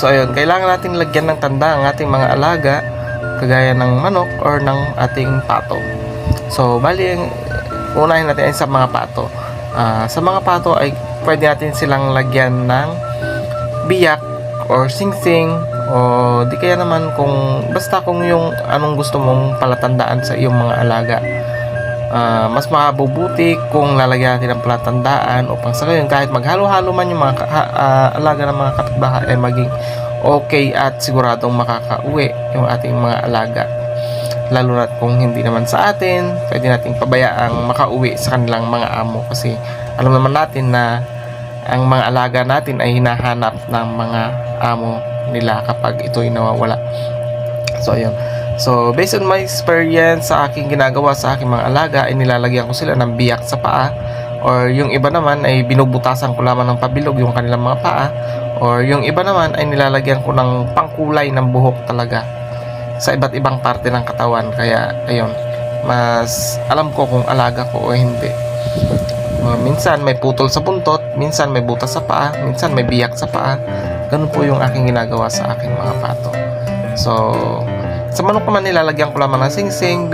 So ayun, kailangan nating lagyan ng tanda ang ating mga alaga, kagaya ng manok or ng ating pato. So bali, unahin natin ay sa mga pato. Sa mga pato ay pwede natin silang lagyan ng biyak or singsing, o di kaya naman kung basta kung yung anong gusto mong palatandaan sa iyong mga alaga. Mas makabubuti kung lalagyan natin ng palatandaan upang sa ngayon kahit maghalo-halo man yung mga alaga ng mga kapitbahay ay maging okay at siguradong makakauwi yung ating mga alaga. Lalo na kung hindi naman sa atin, pwede nating pabayaang makauwi sa kanilang mga amo, kasi alam naman natin na ang mga alaga natin ay hinahanap ng mga amo nila kapag ito'y nawawala. So ayun. So based on my experience sa aking ginagawa sa aking mga alaga, ay nilalagyan ko sila ng biyak sa paa, or yung iba naman ay binubutasan ko lamang ng pabilog yung kanilang mga paa, or yung iba naman ay nilalagyan ko ng pangkulay ng buhok talaga sa iba't ibang parte ng katawan. Kaya ayun, mas alam ko kung alaga ko o hindi. Minsan may putol sa buntot, minsan may butas sa paa, minsan may biyak sa paa. Ganun po yung aking ginagawa sa aking mga pato. So sa manok naman, nilalagyan ko lamang ng singsing,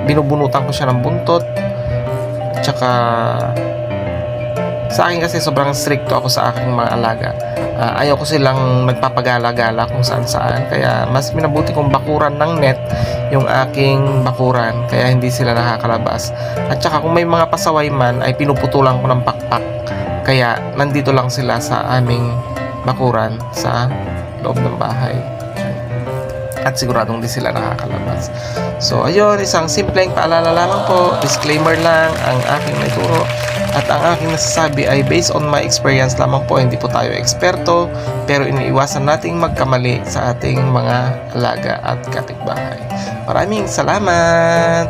binubunutan ko siya ng buntot. Tsaka sa akin kasi sobrang stricto ako sa aking mga alaga. Ayaw ko silang nagpapagala-gala kung saan-saan, kaya mas minabuti kong bakuran ng net yung aking bakuran, kaya hindi sila nakakalabas. At saka kung may mga pasaway man, ay pinuputulan ko ng pakpak, kaya nandito lang sila sa aming bakuran sa loob ng bahay, at siguradong di sila nakakalabas. So ayun, isang simpleng paalala lamang po, disclaimer lang ang aking naituro, at ang aking nasasabi ay based on my experience lamang po. Hindi po tayo eksperto, pero iniiwasan nating magkamali sa ating mga alaga at kapitbahay. Maraming salamat!